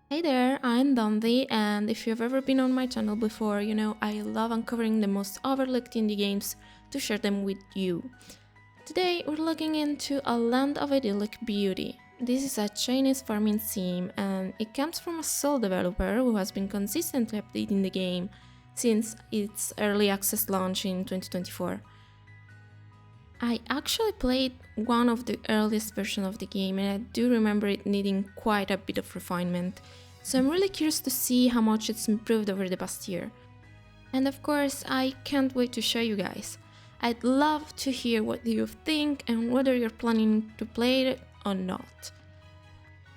Hey there, I'm Dante, and if you've ever been on my channel before, you know I love uncovering the most overlooked indie games to share them with you. Today, we're looking into a land of idyllic beauty. This is a Chinese farming sim, and it comes from a sole developer who has been consistently updating the game since its early access launch in 2024. I actually played one of the earliest versions of the game and I do remember it needing quite a bit of refinement, so I'm really curious to see how much it's improved over the past year. And of course, I can't wait to show you guys. I'd love to hear what you think and whether you're planning to play it or not.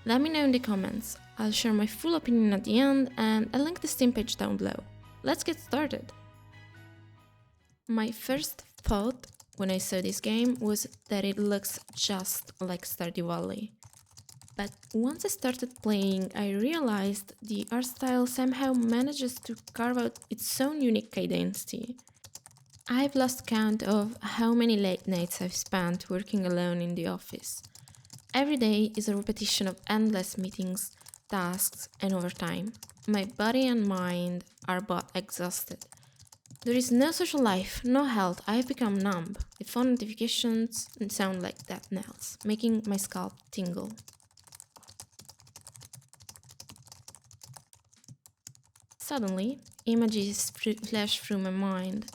Let me know in the comments. I'll share my full opinion at the end and I'll link the Steam page down below. Let's get started! My first thought when I saw this game was that it looks just like Stardew Valley. But once I started playing, I realized the art style somehow manages to carve out its own unique identity. I've lost count of how many late nights I've spent working alone in the office. Every day is a repetition of endless meetings, tasks, and overtime. My body and mind are both exhausted. There is no social life, no health, I've become numb. The phone notifications sound like death knells, making my scalp tingle. Suddenly, images flash through my mind.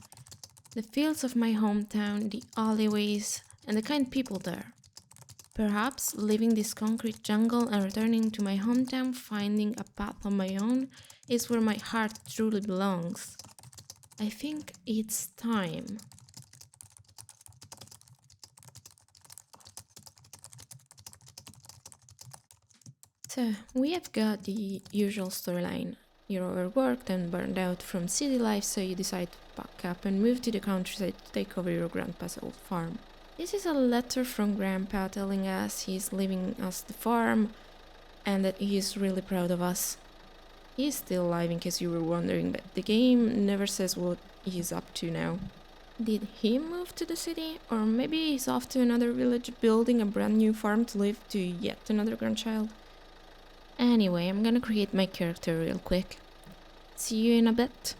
The fields of my hometown, the alleyways, and the kind people there. Perhaps leaving this concrete jungle and returning to my hometown, finding a path of my own, is where my heart truly belongs. I think it's time. So, we have got the usual storyline. You're overworked and burned out from city life, so you decide to pack up and move to the countryside to take over your grandpa's old farm. This is a letter from Grandpa telling us he's leaving us the farm and that he is really proud of us. He is still alive in case you were wondering, but the game never says what he's up to now. Did he move to the city? Or maybe he's off to another village building a brand new farm to leave to yet another grandchild? Anyway, I'm gonna create my character real quick. See you in a bit.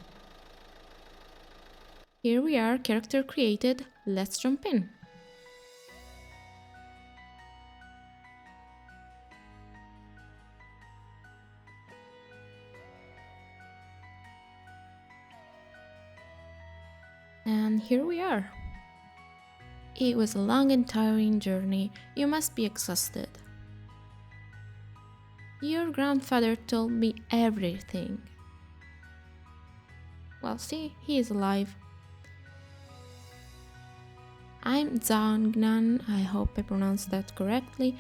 Here we are, character created. Let's jump in. And here we are. It was a long and tiring journey. You must be exhausted. Your grandfather told me everything. Well, see, he is alive. I'm Zangnan, I hope I pronounced that correctly.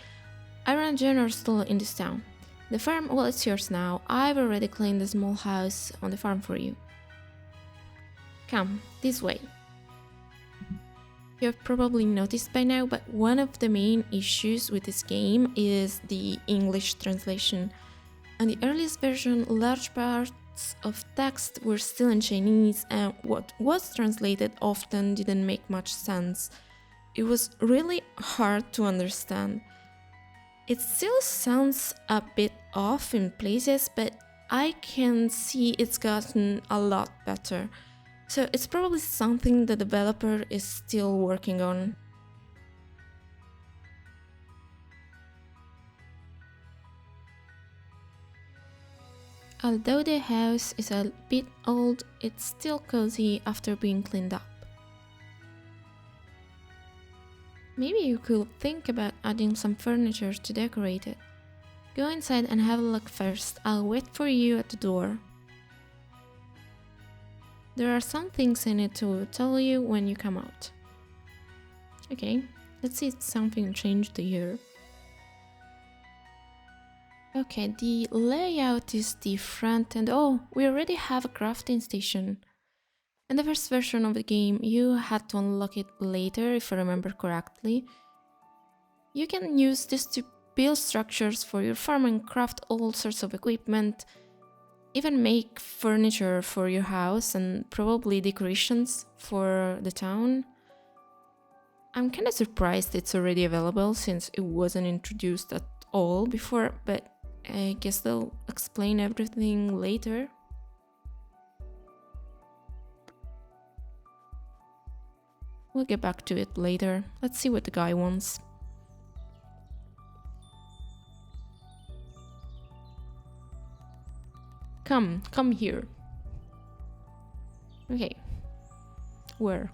I run a general store in this town. The farm, well, it's yours now. I've already cleaned the small house on the farm for you. Come, this way. You have probably noticed by now, but one of the main issues with this game is the English translation. On the earliest version, large parts of text were still in Chinese, and what was translated often didn't make much sense. It was really hard to understand. It still sounds a bit off in places, but I can see it's gotten a lot better. So it's probably something the developer is still working on. Although the house is a bit old, it's still cozy after being cleaned up. Maybe you could think about adding some furniture to decorate it. Go inside and have a look first. I'll wait for you at the door. There are some things I need to tell you when you come out. Okay, let's see if something changed here. Okay, the layout is different and oh, we already have a crafting station. In the first version of the game, you had to unlock it later if I remember correctly. You can use this to build structures for your farm and craft all sorts of equipment, even make furniture for your house and probably decorations for the town. I'm kinda surprised it's already available since it wasn't introduced at all before, but I guess they'll explain everything later. We'll get back to it later. Let's see what the guy wants. Come here. Okay. Where?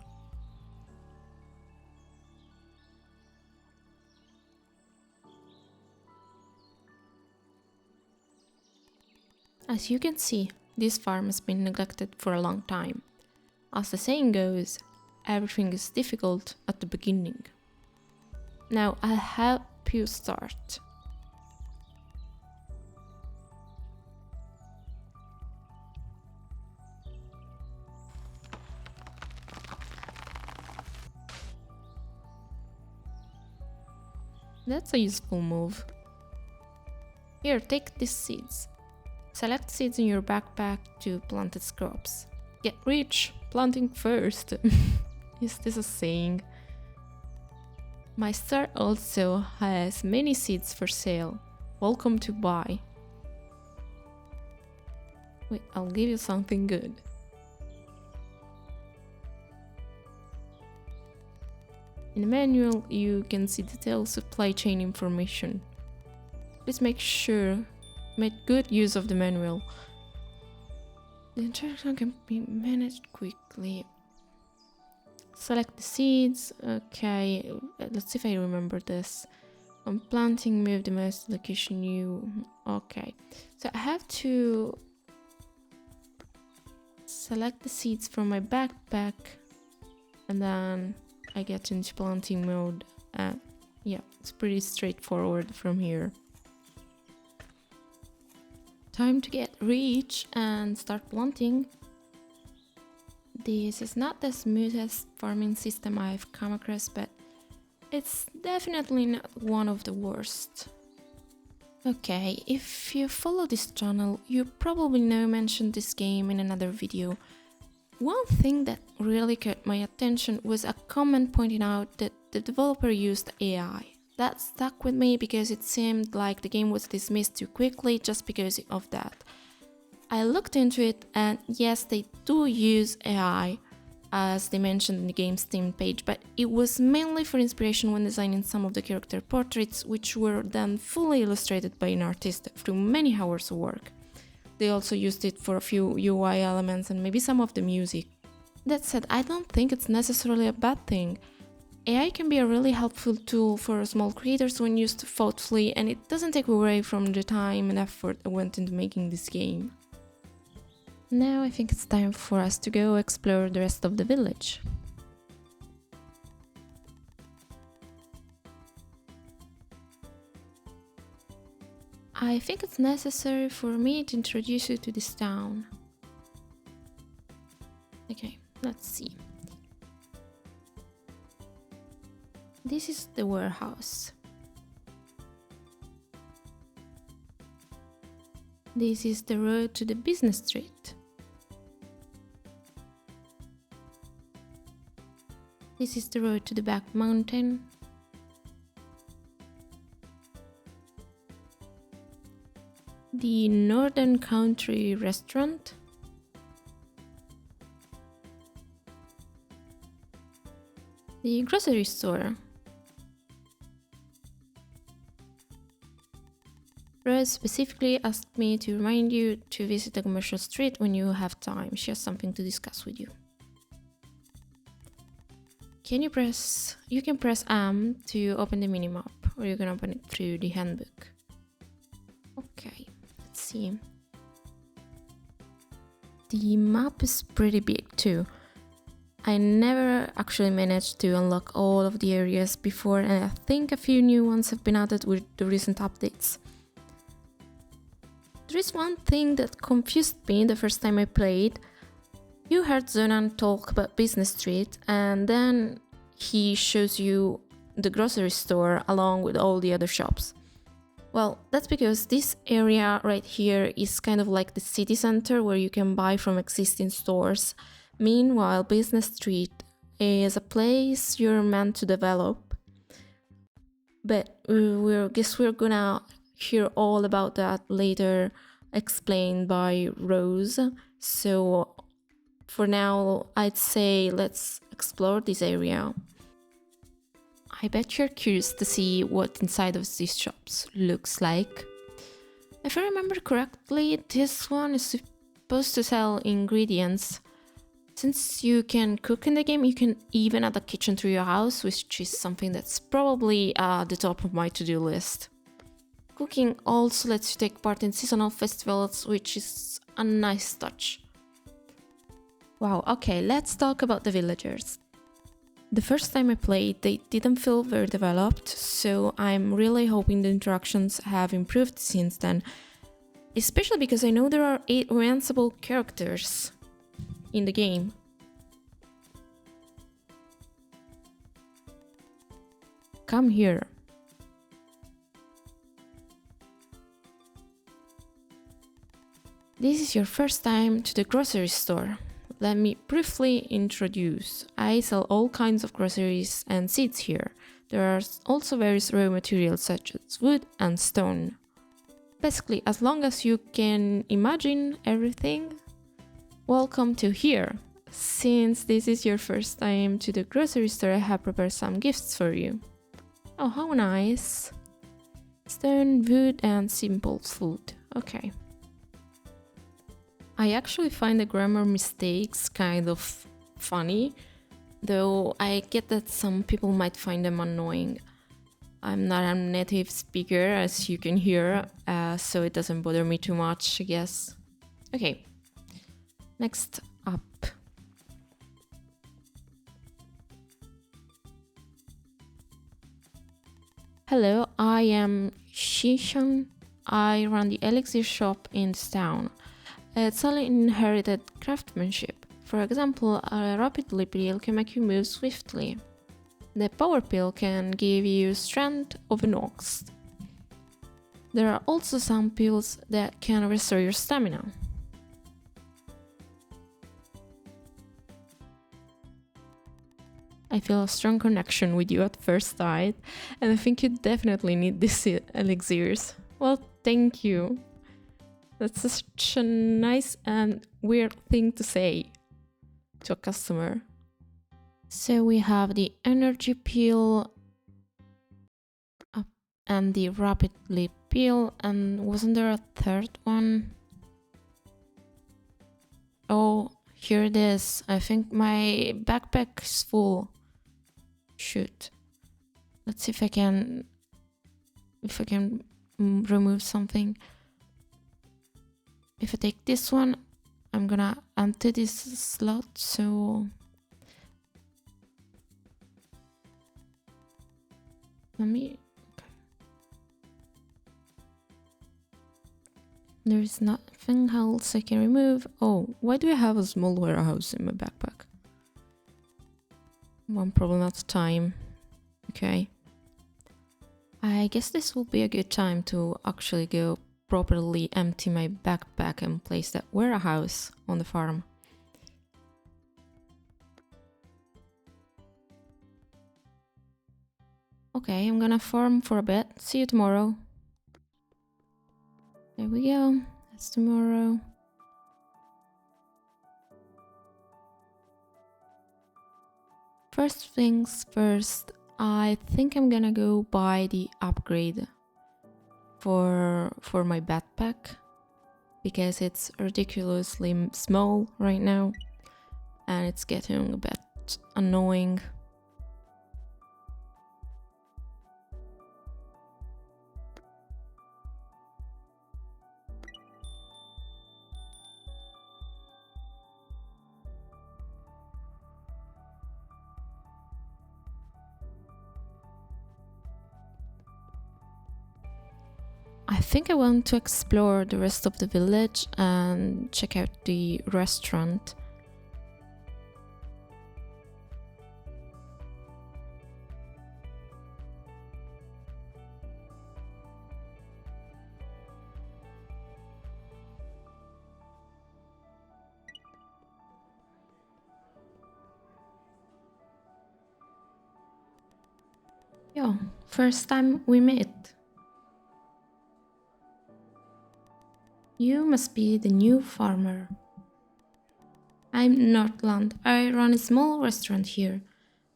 As you can see, this farm has been neglected for a long time. As the saying goes, everything is difficult at the beginning. Now I'll help you start. That's a useful move. Here, take these seeds. Select seeds in your backpack to plant its crops. Get rich, planting first. Is this a saying? My store also has many seeds for sale. Welcome to buy. Wait, I'll give you something good. In the manual, you can see detailed supply chain information. Please make good use of the manual. The interaction can be managed quickly. Select the seeds. Okay, let's see if I remember this. On planting, move the mouse to the location you... Okay, so I have to select the seeds from my backpack and then I get into planting mode. Yeah, it's pretty straightforward from here. Time to get rich and start planting. This is not the smoothest farming system I've come across, but it's definitely not one of the worst. Okay, if you follow this channel, you probably know I mentioned this game in another video. One thing that really caught my attention was a comment pointing out that the developer used AI. That stuck with me because it seemed like the game was dismissed too quickly just because of that. I looked into it and yes, they do use AI, as they mentioned in the game's Steam page, but it was mainly for inspiration when designing some of the character portraits, which were then fully illustrated by an artist through many hours of work. They also used it for a few UI elements and maybe some of the music. That said, I don't think it's necessarily a bad thing. AI can be a really helpful tool for small creators when used thoughtfully, and it doesn't take away from the time and effort that went into making this game. Now I think it's time for us to go explore the rest of the village. I think it's necessary for me to introduce you to this town. Okay, let's see. This is the warehouse. This is the road to the business street. This is the road to the back mountain. The Northern Country restaurant. The grocery store. Rose specifically asked me to remind you to visit the commercial street when you have time. She has something to discuss with you. You can press to open the minimap, or you can open it through the handbook. Okay, let's see. The map is pretty big too. I never actually managed to unlock all of the areas before, and I think a few new ones have been added with the recent updates. There is one thing that confused me the first time I played. You heard Zonan talk about Business Street, and then he shows you the grocery store along with all the other shops. Well, that's because this area right here is kind of like the city center where you can buy from existing stores. Meanwhile, Business Street is a place you're meant to develop. But we're gonna hear all about that later explained by Rose. So for now, I'd say let's explore this area. I bet you're curious to see what inside of these shops looks like. If I remember correctly, this one is supposed to sell ingredients. Since you can cook in the game, you can even add a kitchen to your house, which is something that's probably at the top of my to-do list. Cooking also lets you take part in seasonal festivals, which is a nice touch. Wow, okay, let's talk about the villagers. The first time I played, they didn't feel very developed, so I'm really hoping the interactions have improved since then. Especially because I know there are 8 romanceable characters in the game. Come here. This is your first time to the grocery store. Let me briefly introduce. I sell all kinds of groceries and seeds here. There are also various raw materials such as wood and stone. Basically, as long as you can imagine everything, welcome to here. Since this is your first time to the grocery store, I have prepared some gifts for you. Oh, how nice. Stone, wood, and simple food. Okay. I actually find the grammar mistakes kind of funny, though I get that some people might find them annoying. I'm not a native speaker, as you can hear, so it doesn't bother me too much, I guess. Okay, next up. Hello, I am Shishan. I run the elixir shop in this town. It's all inherited craftsmanship. For example, a rapidly pill can make you move swiftly. The power pill can give you strength of an ox. There are also some pills that can restore your stamina. I feel a strong connection with you at first sight, and I think you definitely need these elixirs. Well, thank you. That's such a nice and weird thing to say to a customer. So we have the energy peel and the rapidly peel, and wasn't there a third one? Oh, here it is. I think my backpack is full. Shoot. Let's see if I can remove something. If I take this one, I'm gonna empty this slot, so let me. Okay. There is nothing else I can remove. Oh, why do I have a small warehouse in my backpack? One problem at a time. Okay. I guess this will be a good time to actually go properly empty my backpack and place that warehouse on the farm. Okay, I'm gonna farm for a bit. See you tomorrow. There we go. That's tomorrow. First things first, I think I'm gonna go buy the upgrade for my backpack, because it's ridiculously small right now and it's getting a bit annoying. I think I want to explore the rest of the village and check out the restaurant. Yo, first time we met. You must be the new farmer. I'm Northland. I run a small restaurant here.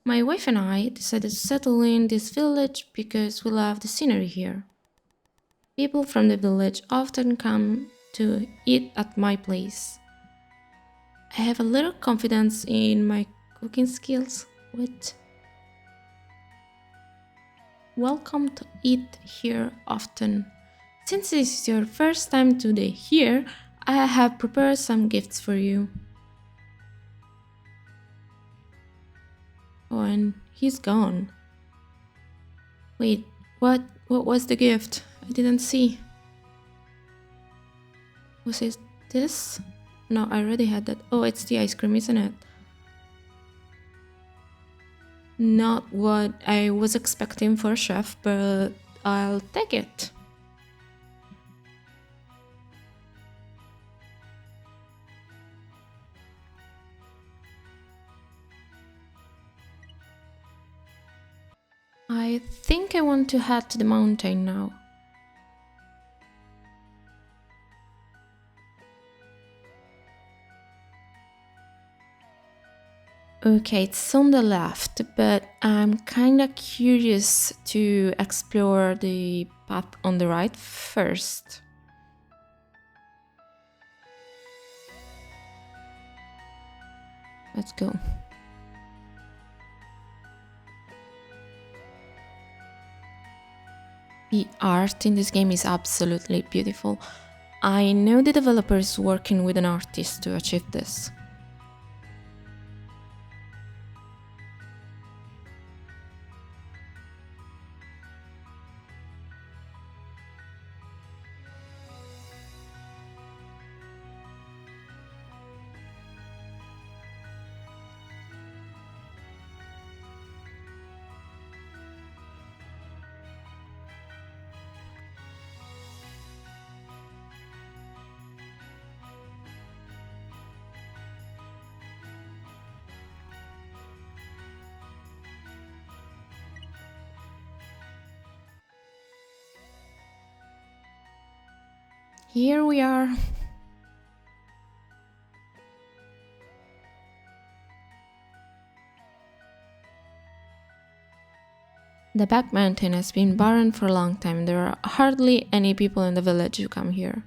My wife and I decided to settle in this village because we love the scenery here. People from the village often come to eat at my place. I have a little confidence in my cooking skills. Welcome to eat here often. Since this is your first time today here, I have prepared some gifts for you. Oh, and he's gone. Wait, what was the gift? I didn't see. Was it this? No, I already had that. Oh, it's the ice cream, isn't it? Not what I was expecting for a chef, but I'll take it. I think I want to head to the mountain now. Okay, it's on the left, but I'm kinda curious to explore the path on the right first. Let's go. The art in this game is absolutely beautiful. I know the developer is working with an artist to achieve this. Here we are. The back mountain has been barren for a long time. There are hardly any people in the village who come here.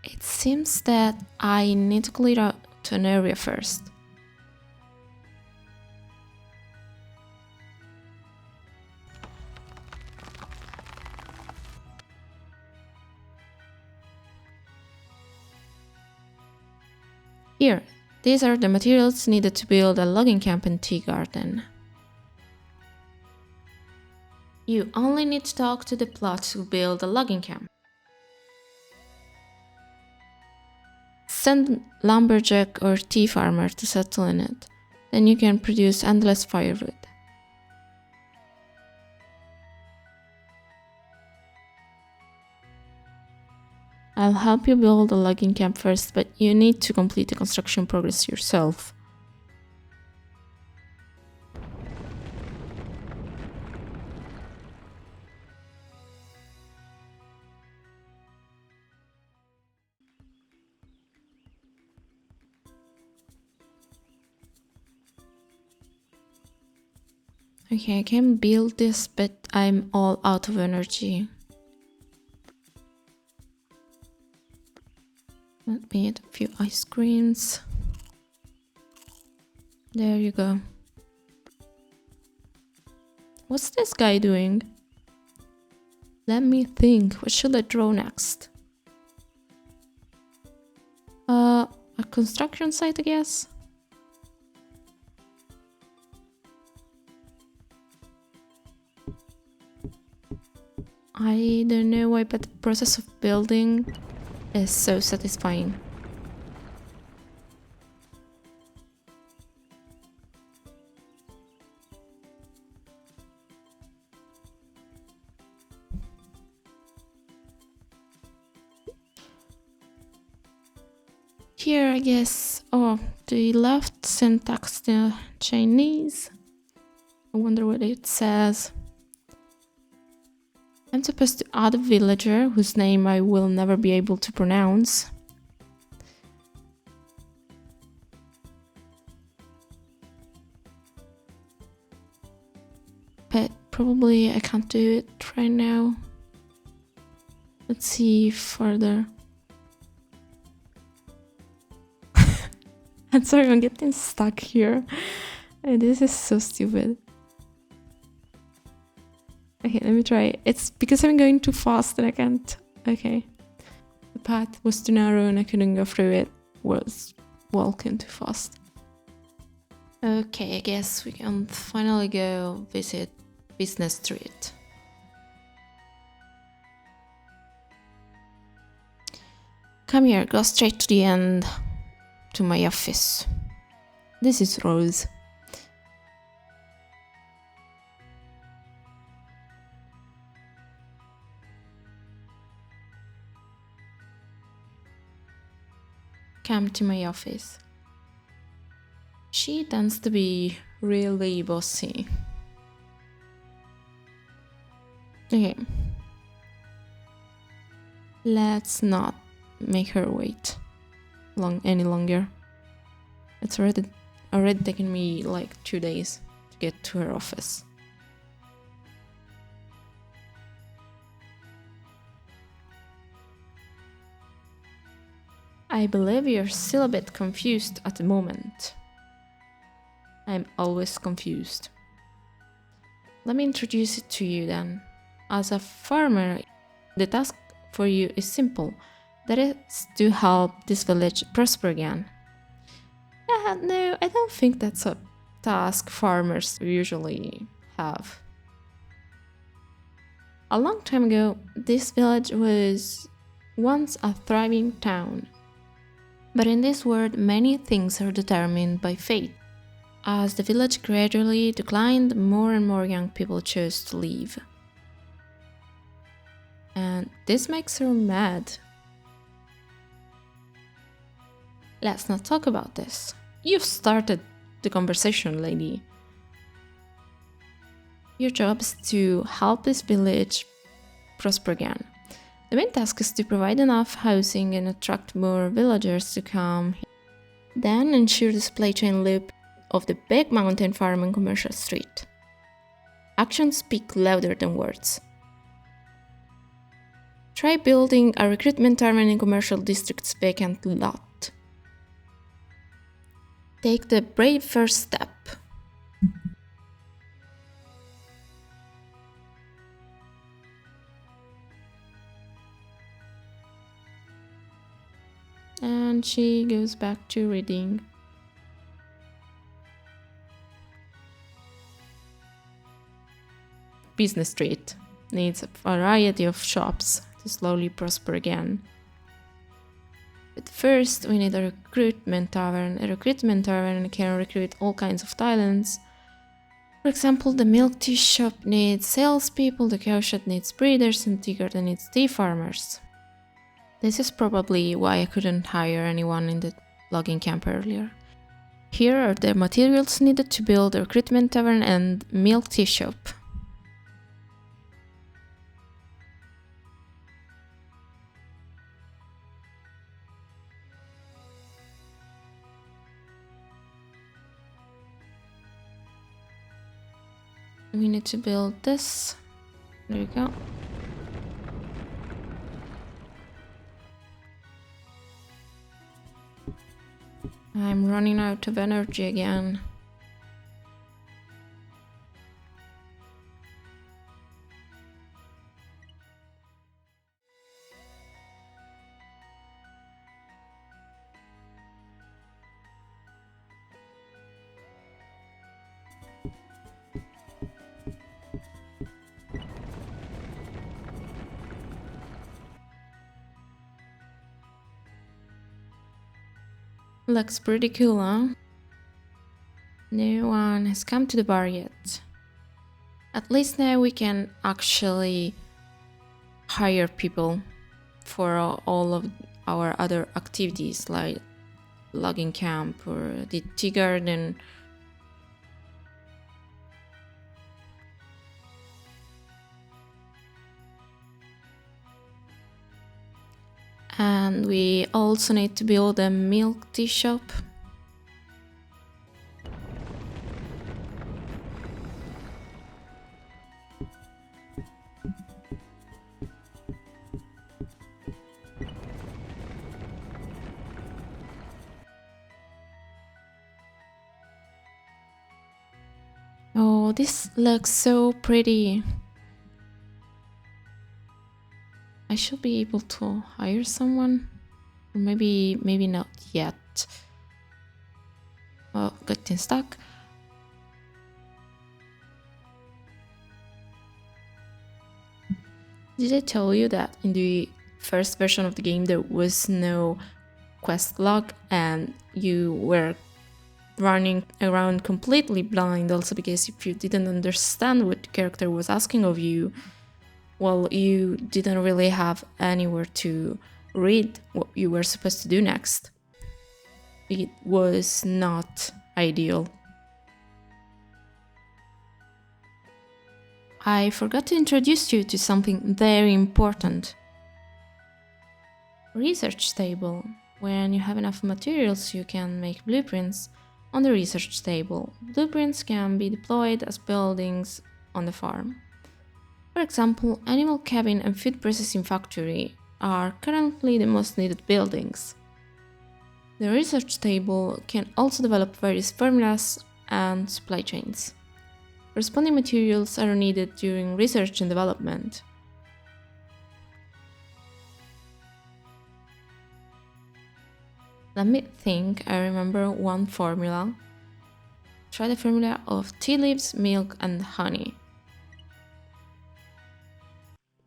It seems that I need to clear out an area first. Here, these are the materials needed to build a logging camp and tea garden. You only need to talk to the plot to build a logging camp. Send lumberjack or tea farmer to settle in it. Then you can produce endless firewood. I'll help you build a logging camp first, but you need to complete the construction progress yourself. Okay, I can build this, but I'm all out of energy. Let me eat a few ice creams. There you go. What's this guy doing? Let me think. What should I draw next? A construction site, I guess. I don't know why, but the process of building is so satisfying. Here, I guess, the left syntax the Chinese. I wonder what it says. I'm supposed to add a villager whose name I will never be able to pronounce. But probably I can't do it right now. Let's see further. I'm sorry, I'm getting stuck here. This is so stupid. Okay, let me try. It's because I'm going too fast and I can't. Okay. The path was too narrow and I couldn't go through it. Was walking too fast. Okay, I guess we can finally go visit Business Street. Come here, go straight to the end, to my office. This is Rose. Come to my office. She tends to be really bossy. Okay. Let's not make her wait any longer. It's already taken me like 2 days to get to her office. I believe you're still a bit confused at the moment. I'm always confused. Let me introduce it to you then. As a farmer, the task for you is simple. That is to help this village prosper again. No, I don't think that's a task farmers usually have. A long time ago, this village was once a thriving town. But in this world, many things are determined by fate. As the village gradually declined, more and more young people chose to leave. And this makes her mad. Let's not talk about this. You've started the conversation, lady. Your job is to help this village prosper again. The main task is to provide enough housing and attract more villagers to come. Then ensure the supply chain loop of the big mountain farm and commercial street. Actions speak louder than words. Try building a recruitment terminal in commercial district's vacant lot. Take the brave first step. And she goes back to reading. Business Street needs a variety of shops to slowly prosper again. But first, we need a recruitment tavern. A recruitment tavern can recruit all kinds of talents. For example, the milk tea shop needs salespeople, the cow shed needs breeders, and tea garden needs tea farmers. This is probably why I couldn't hire anyone in the logging camp earlier. Here are the materials needed to build a recruitment tavern and milk tea shop. We need to build this. There we go. I'm running out of energy again. Looks pretty cool, huh? No one has come to the bar yet. At least now we can actually hire people for all of our other activities like logging camp or the tea garden. And we also need to build a milk tea shop. Oh, this looks so pretty. I should be able to hire someone. Or maybe not yet. Oh, getting stuck. Did I tell you that in the first version of the game there was no quest log and you were running around completely blind, also because if you didn't understand what the character was asking of you, well, you didn't really have anywhere to read what you were supposed to do next. It was not ideal. I forgot to introduce you to something very important. Research table. When you have enough materials, you can make blueprints on the research table. Blueprints can be deployed as buildings on the farm. For example, animal cabin and food processing factory are currently the most needed buildings. The research table can also develop various formulas and supply chains. Corresponding materials are needed during research and development. Let me think, I remember one formula. Try the formula of tea leaves, milk, and honey.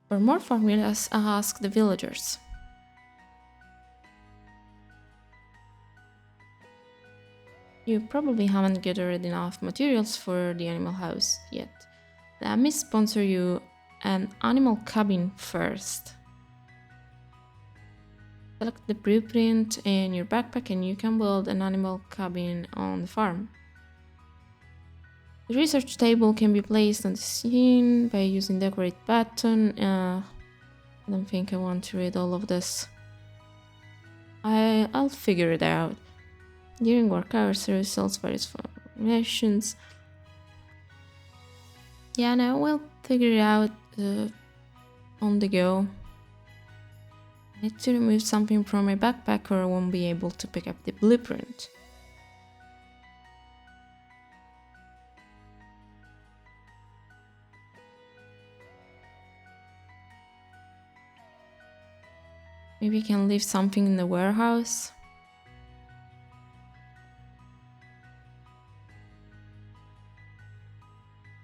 For more formulas, ask the villagers. You probably haven't gathered enough materials for the animal house yet. Let me sponsor you an animal cabin first. Select the blueprint in your backpack and you can build an animal cabin on the farm. The research table can be placed on the scene by using the decorate button. I don't think I want to read all of this. I'll figure it out. During work hours, the results various formations. Yeah, no, we'll figure it out on the go. I need to remove something from my backpack or I won't be able to pick up the blueprint. Maybe I can leave something in the warehouse.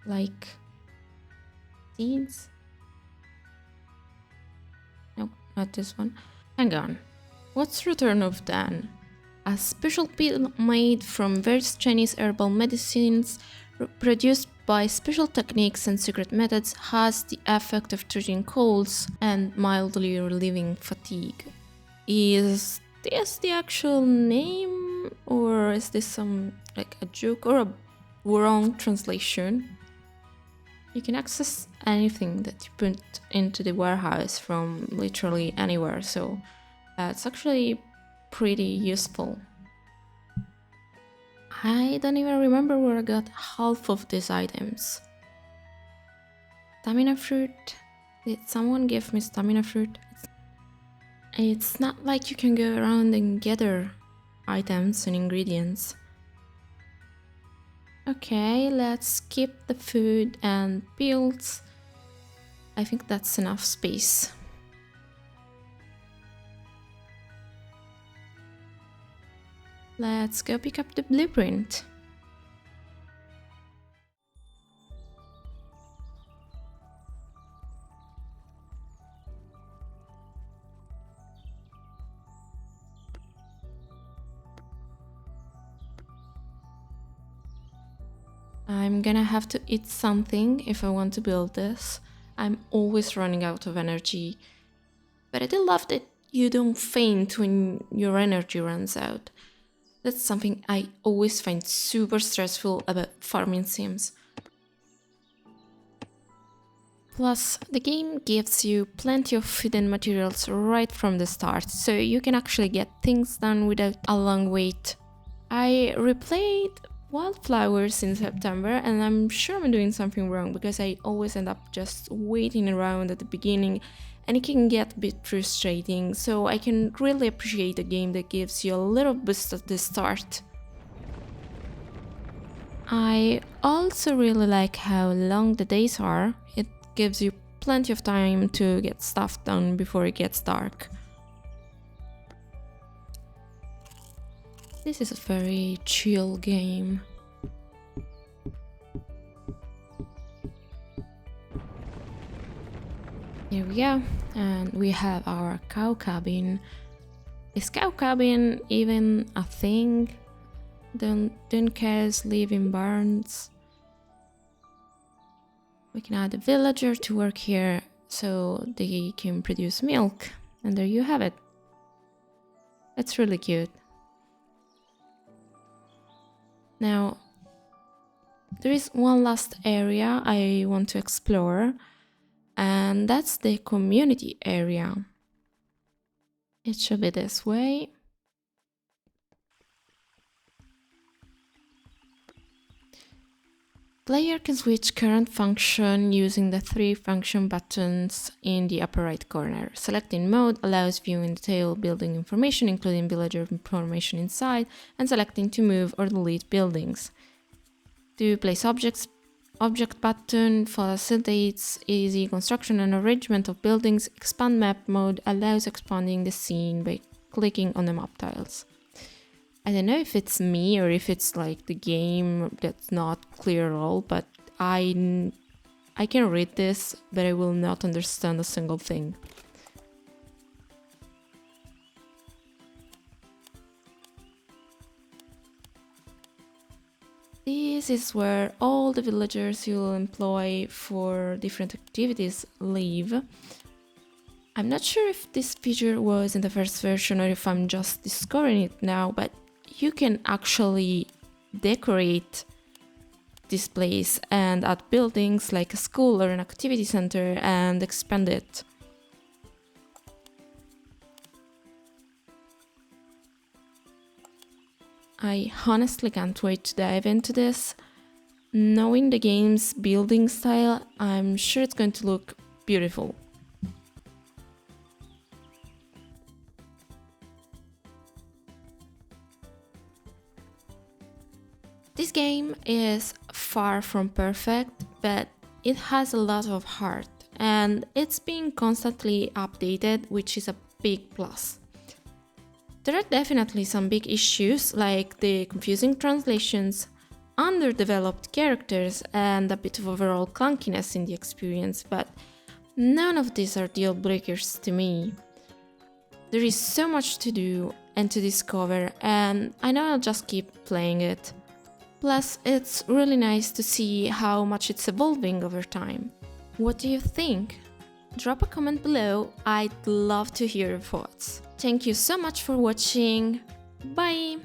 Like seeds? No, not this one. Hang on. What's Return of Dan? A special pill made from various Chinese herbal medicines produced by special techniques and secret methods has the effect of treating colds and mildly relieving fatigue. Is this the actual name or is this some like a joke or a wrong translation? You can access anything that you put into the warehouse from literally anywhere, so it's actually pretty useful. I don't even remember where I got half of these items. Stamina fruit? Did someone give me stamina fruit? It's not like you can go around and gather items and ingredients. Okay, let's skip the food and builds. I think that's enough space. Let's go pick up the blueprint. I'm gonna have to eat something if I want to build this. I'm always running out of energy. But I do love that you don't faint when your energy runs out. That's something I always find super stressful about farming sims. Plus, the game gives you plenty of hidden materials right from the start, so you can actually get things done without a long wait. I replayed Wildflowers in September, and I'm sure I'm doing something wrong because I always end up just waiting around at the beginning, and it can get a bit frustrating, so I can really appreciate a game that gives you a little boost at the start. I also really like how long the days are. It gives you plenty of time to get stuff done before it gets dark. This is a very chill game. Here we go, and we have our cow cabin. Is cow cabin even a thing? Don't cows live in barns? We can add a villager to work here so they can produce milk. And there you have it. It's really cute. Now, there is one last area I want to explore, and that's the community area. It should be this way. Player can switch current function using the 3 function buttons in the upper right corner. Selecting mode allows viewing detail building information, including villager information inside, and selecting to move or delete buildings. To place object button facilitates easy construction and arrangement of buildings. Expand map mode allows expanding the scene by clicking on the map tiles. I don't know if it's me or if it's like the game that's not clear at all, but I can read this, but I will not understand a single thing. This is where all the villagers you'll employ for different activities live. I'm not sure if this feature was in the first version or if I'm just discovering it now, but you can actually decorate this place and add buildings like a school or an activity center and expand it. I honestly can't wait to dive into this. Knowing the game's building style, I'm sure it's going to look beautiful. This game is far from perfect, but it has a lot of heart, and it's being constantly updated, which is a big plus. There are definitely some big issues like the confusing translations, underdeveloped characters, and a bit of overall clunkiness in the experience, but none of these are deal breakers to me. There is so much to do and to discover, and I know I'll just keep playing it. Plus, it's really nice to see how much it's evolving over time. What do you think? Drop a comment below, I'd love to hear your thoughts. Thank you so much for watching. Bye!